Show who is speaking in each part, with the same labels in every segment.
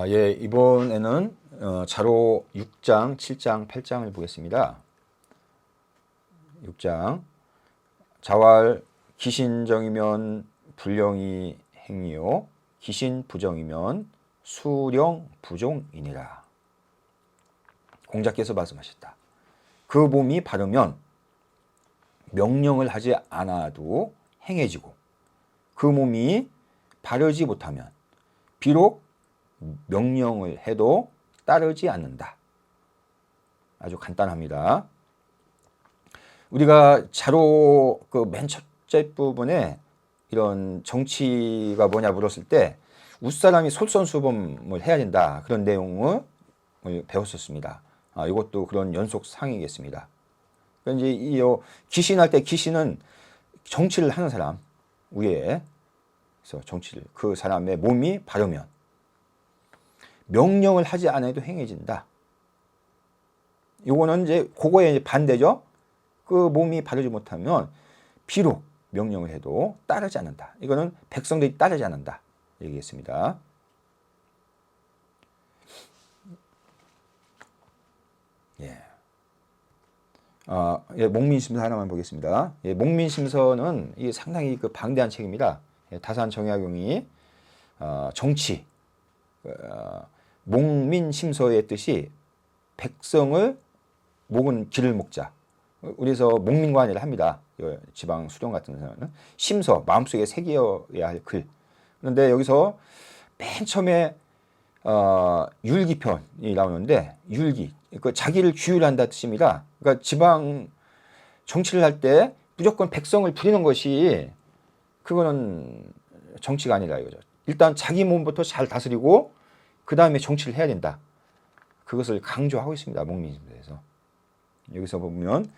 Speaker 1: 예, 이번에는 자로 6장, 7장, 8장을 보겠습니다. 6장. 자왈 기신정이면 불령이 행이요 기신 부정이면 수령 부종이니라. 공자께서 말씀하셨다. 그 몸이 바르면 명령을 하지 않아도 행해지고, 그 몸이 바르지 못하면 비록 명령을 해도 따르지 않는다. 아주 간단합니다. 우리가 자로 그 맨 첫째 부분에 이런 정치가 뭐냐 물었을 때 웃사람이 솔선수범을 해야 된다, 그런 내용을 배웠었습니다. 이것도 그런 연속상이겠습니다. 그러니까 이제 이 기신할 때, 기신은 정치를 하는 사람 위에, 그래서 정치를, 그 사람의 몸이 바르면 명령을 하지 않아도 행해진다. 요거는 이제 그거에 이제 반대죠. 그 몸이 바르지 못하면 비록 명령을 해도 따르지 않는다. 이거는 백성들이 따르지 않는다 얘기했습니다. 목민심서 하나만 보겠습니다. 목민심서는 이게 상당히 그 방대한 책입니다. 다산 정약용이 정치, 목민심서의 뜻이 백성을 목은 길을 먹자. 그래서 목민관이라 합니다. 지방 수령 같은 데는 심서, 마음속에 새겨야 할 글. 그런데 여기서 맨 처음에 율기편이 나오는데, 율기, 그 자기를 규율한다 뜻입니다. 그러니까 지방 정치를 할 때 무조건 백성을 부리는 것이, 그거는 정치가 아니라 이거죠. 일단 자기 몸부터 잘 다스리고 그 다음에 정치를 해야 된다. 그것을 강조하고 있습니다. 목민심서에서. 여기서 보면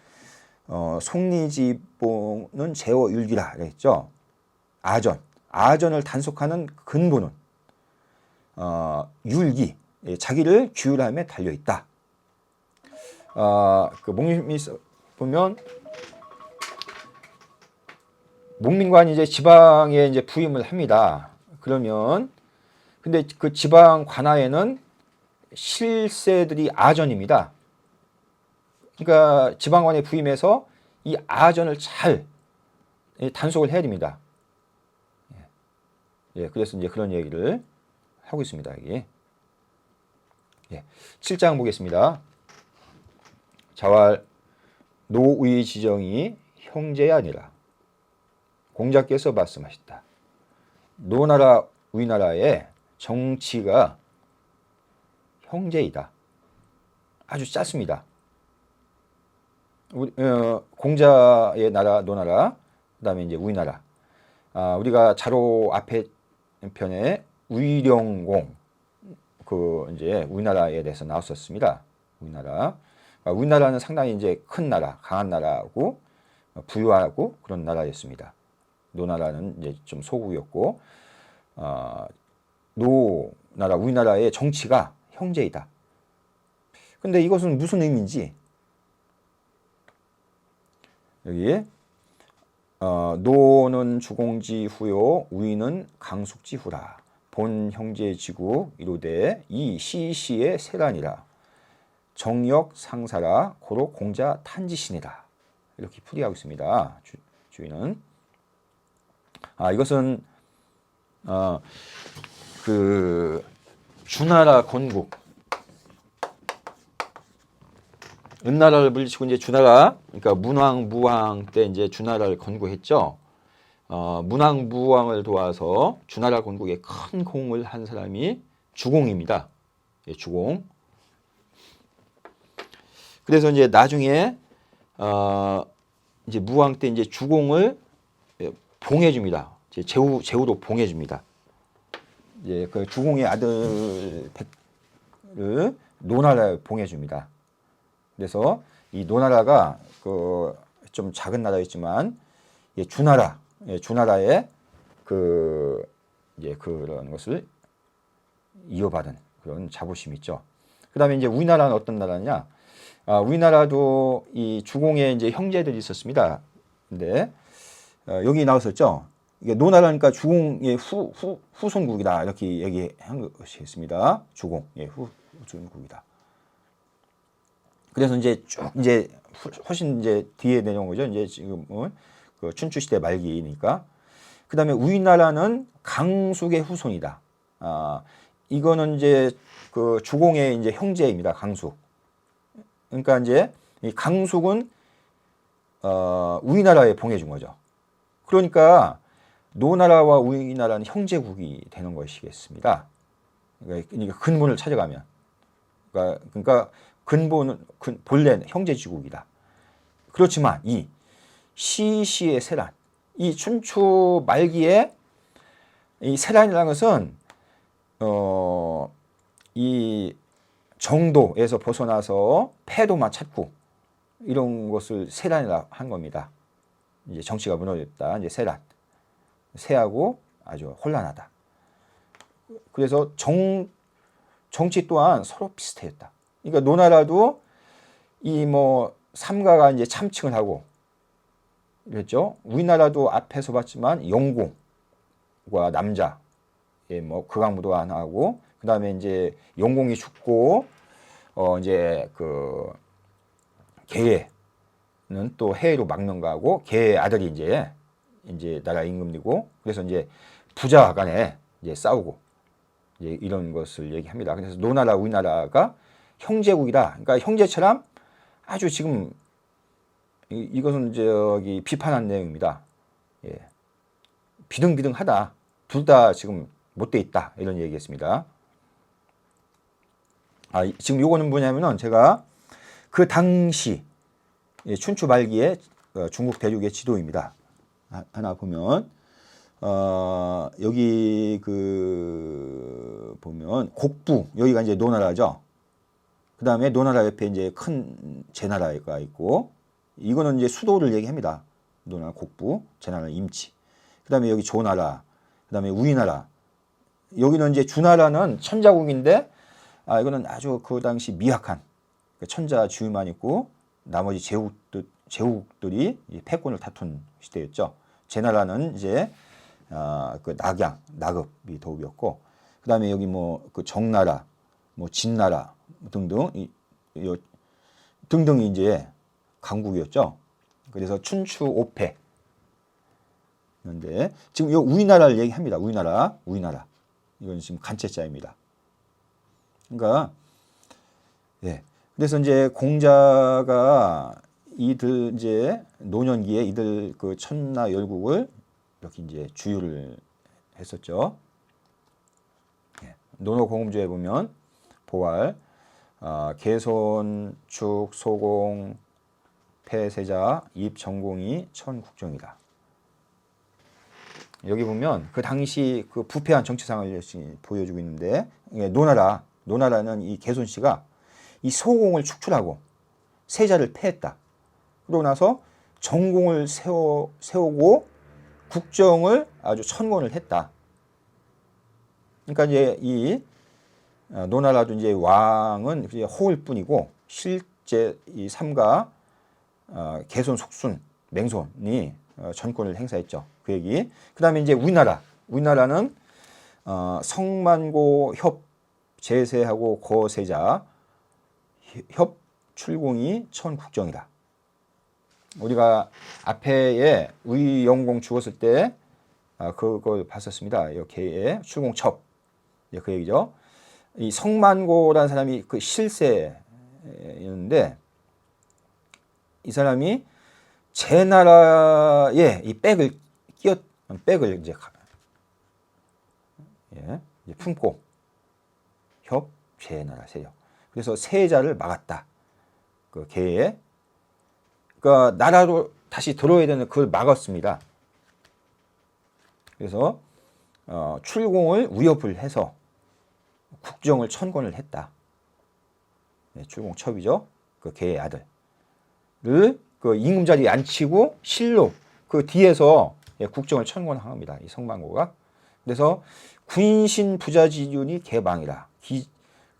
Speaker 1: 속리지봉은 제어율기라 그랬죠. 아전을 단속하는 근본은 율기, 자기를 규율함에 달려 있다. 그 목민심서 보면 목민관이 이제 지방에 이제 부임을 합니다. 그러면 근데 그 지방 관하에는 실세들이 아전입니다. 그러니까 지방관에 부임해서 이 아전을 잘 단속을 해야 됩니다. 그래서 이제 그런 얘기를 하고 있습니다. 여기. 7장 보겠습니다. 자왈 노의 지정이 형제가 아니라. 공자께서 말씀하셨다. 노나라 우리나라의 정치가 형제이다. 아주 짧습니다. 공자의 나라 노나라, 그다음에 이제 우리나라. 우리가 자로 앞에 편에 우이령공, 그 이제 우리나라에 대해서 나왔었습니다. 우리나라는 상당히 이제 큰 나라, 강한 나라고 부유하고 그런 나라였습니다. 노나라는 이제 좀 소국이었고, 노나라 우리나라의 정치가 형제이다. 근데 이것은 무슨 의미인지, 여기 노는 주공지 후요 우이는 강숙지 후라. 본 형제 지구 이루되 이 시시의 세란이라. 정역 상사라 고로 공자 탄지신이다. 이렇게 풀이하고 있습니다. 주인은 이것은 그 주나라 건국, 은나라를 물리치고 이제 주나라, 그러니까 문왕 무왕 때 이제 주나라를 건국했죠. 문왕 무왕을 도와서 주나라 건국에 큰 공을 한 사람이 주공입니다. 주공. 그래서 이제 나중에 이제 무왕 때 이제 주공을 봉해줍니다. 제후로 봉해줍니다. 이제 그 주공의 아들 백을 노나라에 봉해줍니다. 그래서 이 노나라가 그 좀 작은 나라였지만 주나라의 그 이제 그런 것을 이어받은 그런 자부심이 있죠. 그다음에 이제 우리나라는 어떤 나라냐? 우리나라도 이 주공의 이제 형제들이 있었습니다. 근데 여기 나왔었죠. 이게 노나라니까 주공의 후손국이다 이렇게 얘기한 것이 있습니다. 주공의 후손국이다. 그래서 이제 쭉 이제 훨씬 이제 뒤에 내려온 거죠. 이제 지금은 그 춘추 시대 말기니까. 그다음에 우리나라는 강숙의 후손이다. 이거는 이제 그 주공의 이제 형제입니다. 강숙. 그러니까 이제 이 강숙은 우리나라에 봉해준 거죠. 그러니까 노나라와 우리나라는 형제국이 되는 것이겠습니다. 그러니까 근본을 찾아가면, 그러니까 근본은 본래는 형제지국이다. 그렇지만 이 시시의 세란, 이 춘추 말기에 이 세란이라는 것은 이 정도에서 벗어나서 패도만 찾고 이런 것을 세란이라 한 겁니다. 이제 정치가 무너졌다. 이제 세란. 세하고 아주 혼란하다. 그래서 정치 또한 서로 비슷했다. 그러니까 노나라도 이 뭐 삼가가 이제 참칭을 하고 그랬죠. 우리나라도 앞에서 봤지만 영공과 남자, 예, 뭐 극악무도한하고 그다음에 이제 영공이 죽고 이제 그 계해는 또 해로 막론가고 계해 아들이 이제 나라 임금이고 그래서 이제 부자 간에 이제 싸우고 이제 이런 것을 얘기합니다. 그래서 노나라 우리나라가 형제국이다. 그러니까 형제처럼 아주 지금 이것은 저기 비판한 내용입니다. 예. 비등비등하다. 둘 다 지금 못돼 있다. 이런 얘기했습니다. 지금 요거는 뭐냐면은 제가 그 당시 춘추 말기에 중국 대륙의 지도입니다. 하나 보면 여기 그 보면 곡부 여기가 이제 노나라죠. 그 다음에 노나라 옆에 이제 큰 제나라가 있고 이거는 이제 수도를 얘기합니다. 노나라 곡부, 제나라 임치. 그 다음에 여기 조나라, 그 다음에 우리나라. 여기는 이제 주나라는 천자국인데 이거는 아주 그 당시 미약한 천자 주위만 있고 나머지 제국들이 패권을 다툰 시대였죠. 제나라는 이제 그 낙읍이 도읍이었고, 그 다음에 여기 뭐 그 정나라, 뭐 진나라 등등 등등이 이제 강국이었죠. 그래서 춘추 5패. 그런데 지금 이 우리나라를 얘기합니다. 우리나라. 이건 지금 간체자입니다. 그러니까 예. 그래서 이제 공자가 이들 이제 노년기에 이들 그 천나 열국을 이렇게 이제 주유를 했었죠. 예. 논어공음조에 보면 보활, 개손, 축, 소공, 폐세자, 입정공이 천국정이다. 여기 보면 그 당시 그 부패한 정치상을 보여주고 있는데 노나라는 이 개손 씨가 이 소공을 축출하고 세자를 패했다. 그러고 나서 정공을 세우고 국정을 아주 천권을 했다. 그러니까 이제 이 노나라도 이제 왕은 이제 호일 뿐이고 실제 이 삼가 개손, 속순, 맹손이 전권을 행사했죠. 그 얘기. 그 다음에 이제 우리나라는 성만고 협 제세하고 거세자 협 출공이 천국정이다. 우리가 앞에에 의영공 죽었을 때 그걸 봤었습니다. 이렇게 출공첩 그 얘기죠. 이 성만고라는 사람이 그 실세였는데 이 사람이 제 나라에 이 백을 이제 품고 협 제 나라 세력. 그래서 세자를 막았다. 그 계에 그러니까 나라로 다시 들어야 되는 그걸 막았습니다. 그래서 출공을 위협을 해서 국정을 천권을 했다. 출공첩이죠. 그 계의 아들을 그 임금 자리에 앉히고 실로 그 뒤에서 국정을 천권한 겁니다. 이 성만고가. 그래서 군신 부자지륜이 개방이라.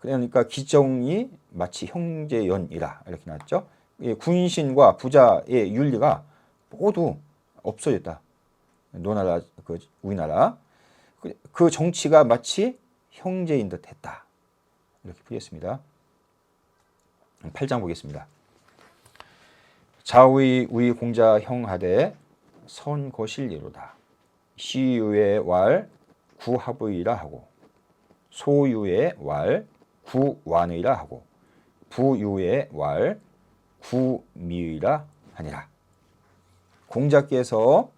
Speaker 1: 그러니까 기정이 마치 형제연이라 이렇게 나왔죠. 군신과 부자의 윤리가 모두 없어졌다. 노나라, 우리나라. 그 정치가 마치 형제인 듯 했다. 이렇게 풀이했습니다. 8장 보겠습니다. 자의 우리 공자 형하되 선거실리로다. 시유의 왈 구합의라 하고 소유의 왈 구완의라 하고 부유의 왈 구미의라 하니라. 공자께서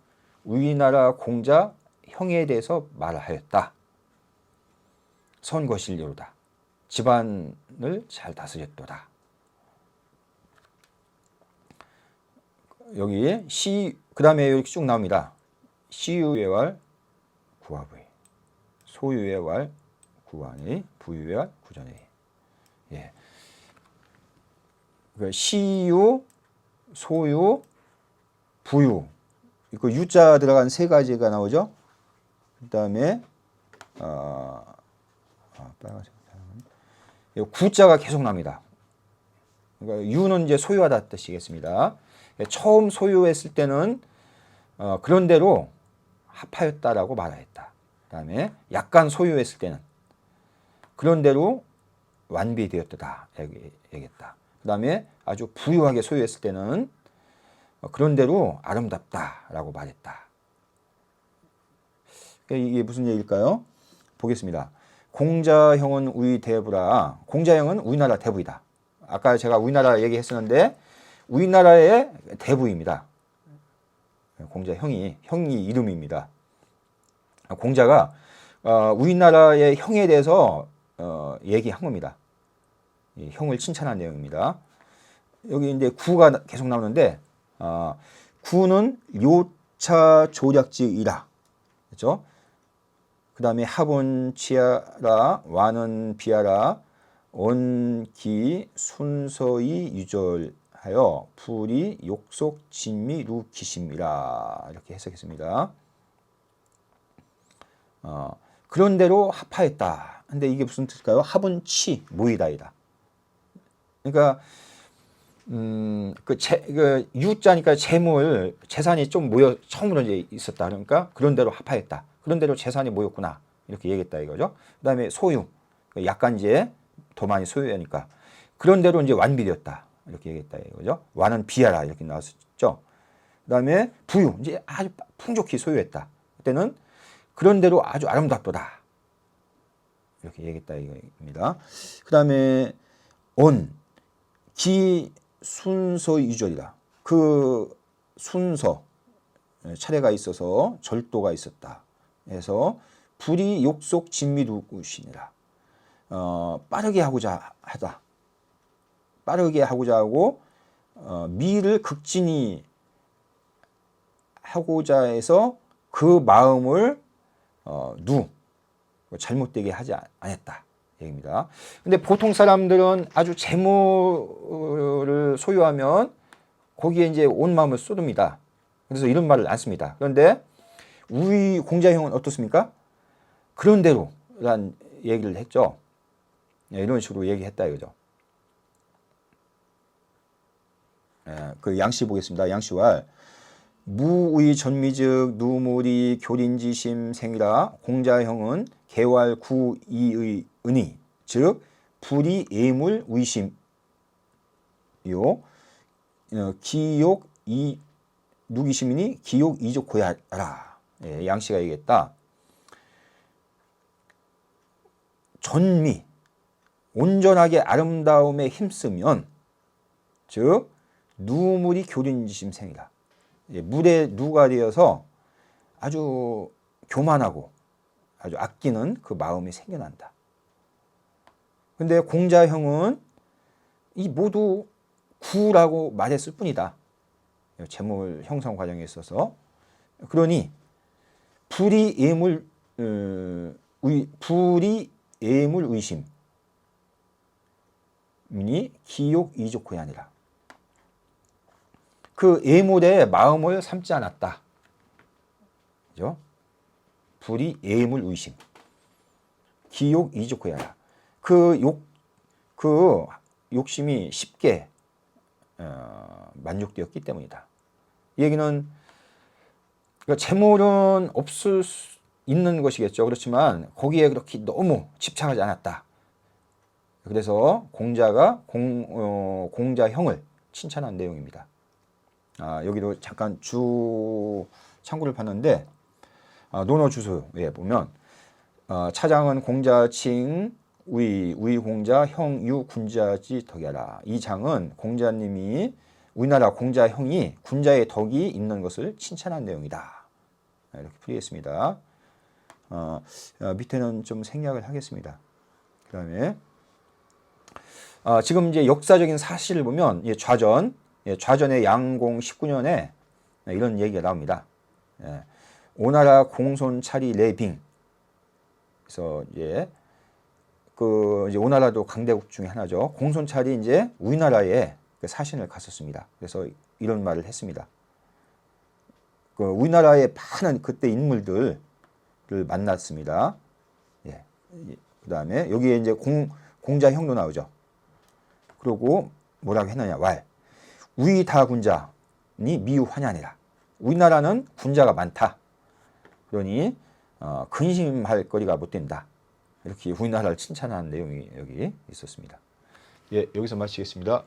Speaker 1: 우리나라 공자 형에 대해서 말하였다. 선거실리로다. 집안을 잘 다스렸도다. 여기 그 다음에 이렇게 쭉 나옵니다. 시유의 왈 구합의, 소유의 왈 구완의, 부유의 왈 구전의. 예. 시유, 소유, 부유. 그 유자 들어간 세 가지가 나오죠. 그 다음에 빨간색 구자가 계속 납니다. 그러니까 유는 이제 소유하다 뜻이겠습니다. 처음 소유했을 때는 그런 대로 합하였다라고 말하였다. 그다음에 약간 소유했을 때는 그런 대로 완비되었다 얘기했다. 그다음에 아주 부유하게 소유했을 때는 그런 대로 아름답다라고 말했다. 이게 무슨 얘기일까요? 보겠습니다. 공자형은 우리 대부라. 공자형은 우리나라 대부이다. 아까 제가 우리나라 얘기했었는데 우리나라의 대부입니다. 공자형이 이름입니다. 공자가 우리나라의 형에 대해서 얘기한 겁니다. 형을 칭찬한 내용입니다. 여기 이제 구가 계속 나오는데 구는 요차 조략지이라. 그렇죠? 그 다음에 합은 치하라, 완은 비하라, 온기 순서이 유절하여 불이 욕속 진미 루기심이라. 이렇게 해석했습니다. 그런 대로 합하였다. 근데 이게 무슨 뜻일까요? 합은 치, 모이다이다. 그러니까 유자니까 재산이 좀 모여 처음으로 이제 있었다. 그러니까 그런 대로 합하였다. 그런 대로 재산이 모였구나. 이렇게 얘기했다 이거죠. 그다음에 소유, 약간 이제 더 많이 소유하니까 그런 대로 이제 완비되었다. 이렇게 얘기했다 이거죠. 완은 비하라 이렇게 나왔었죠. 그다음에 부유, 이제 아주 풍족히 소유했다. 그때는 그런 대로 아주 아름답도다. 이렇게 얘기했다 이겁니다. 그다음에 기 순서 유절이다. 그 순서 차례가 있어서 절도가 있었다. 그래서 불이 욕속 진미루시니라. 빠르게 하고자 하다. 빠르게 하고자 하고 미를 극진히 하고자 해서 그 마음을 잘못되게 하지 않았다. 얘기입니다. 근데 보통 사람들은 아주 재물을 소유하면 거기에 이제 온 마음을 쏟습니다. 그래서 이런 말을 안 씁니다. 그런데 우리 공자형은 어떻습니까? 그런 대로란 얘기를 했죠. 이런 식으로 얘기했다 이거죠. 그 양씨 보겠습니다. 양씨왈 무의 전미즉 누물이 교린지심 생이라. 공자형은 개왈 구이의 은희 즉 불이 예물 위심요 기욕 이 누기심이니 기욕 이족 고야라. 양씨가 얘기했다. 전미 온전하게 아름다움에 힘쓰면 즉 누물이 교린지심 생이라. 물에 누가 되어서 아주 교만하고 아주 아끼는 그 마음이 생겨난다. 근데 공자형은 이 모두 구라고 말했을 뿐이다. 재물 형성 과정에 있어서. 그러니 불이 예물 의심이니 기욕 이족 고야니라. 그 예물에 마음을 삼지 않았다. 그죠? 불이 예물 의심. 기욕 이족 고야라. 그 욕심이 쉽게 만족되었기 때문이다. 이 얘기는 그러니까 재물은 없을 수 있는 것이겠죠. 그렇지만 거기에 그렇게 너무 집착하지 않았다. 그래서 공자가 공자형을 칭찬한 내용입니다. 여기도 잠깐 참고를 봤는데 논어 주소에 보면 차장은 공자칭 우이 공자 형유 군자지 덕이라. 이 장은 공자님이 우리나라 공자형이 군자의 덕이 있는 것을 칭찬한 내용이다. 이렇게 풀이했습니다. 밑에는 좀 생략을 하겠습니다. 그 다음에 지금 이제 역사적인 사실을 보면 좌전의 양공 19년에 이런 얘기가 나옵니다. 오나라 공손차리 레빙. 그래서 이제 이제 오나라도 강대국 중에 하나죠. 공손차리 이제 우리나라에 사신을 갔었습니다. 그래서 이런 말을 했습니다. 우리나라의 많은 그때 인물들을 만났습니다. 그 다음에 여기에 이제 공자형도 나오죠. 그리고 뭐라고 했느냐, 우리 다 군자니 미유 환야니라. 우리나라는 군자가 많다. 그러니 근심할 거리가 못 된다. 이렇게 우리나라를 칭찬하는 내용이 여기 있었습니다. 여기서 마치겠습니다.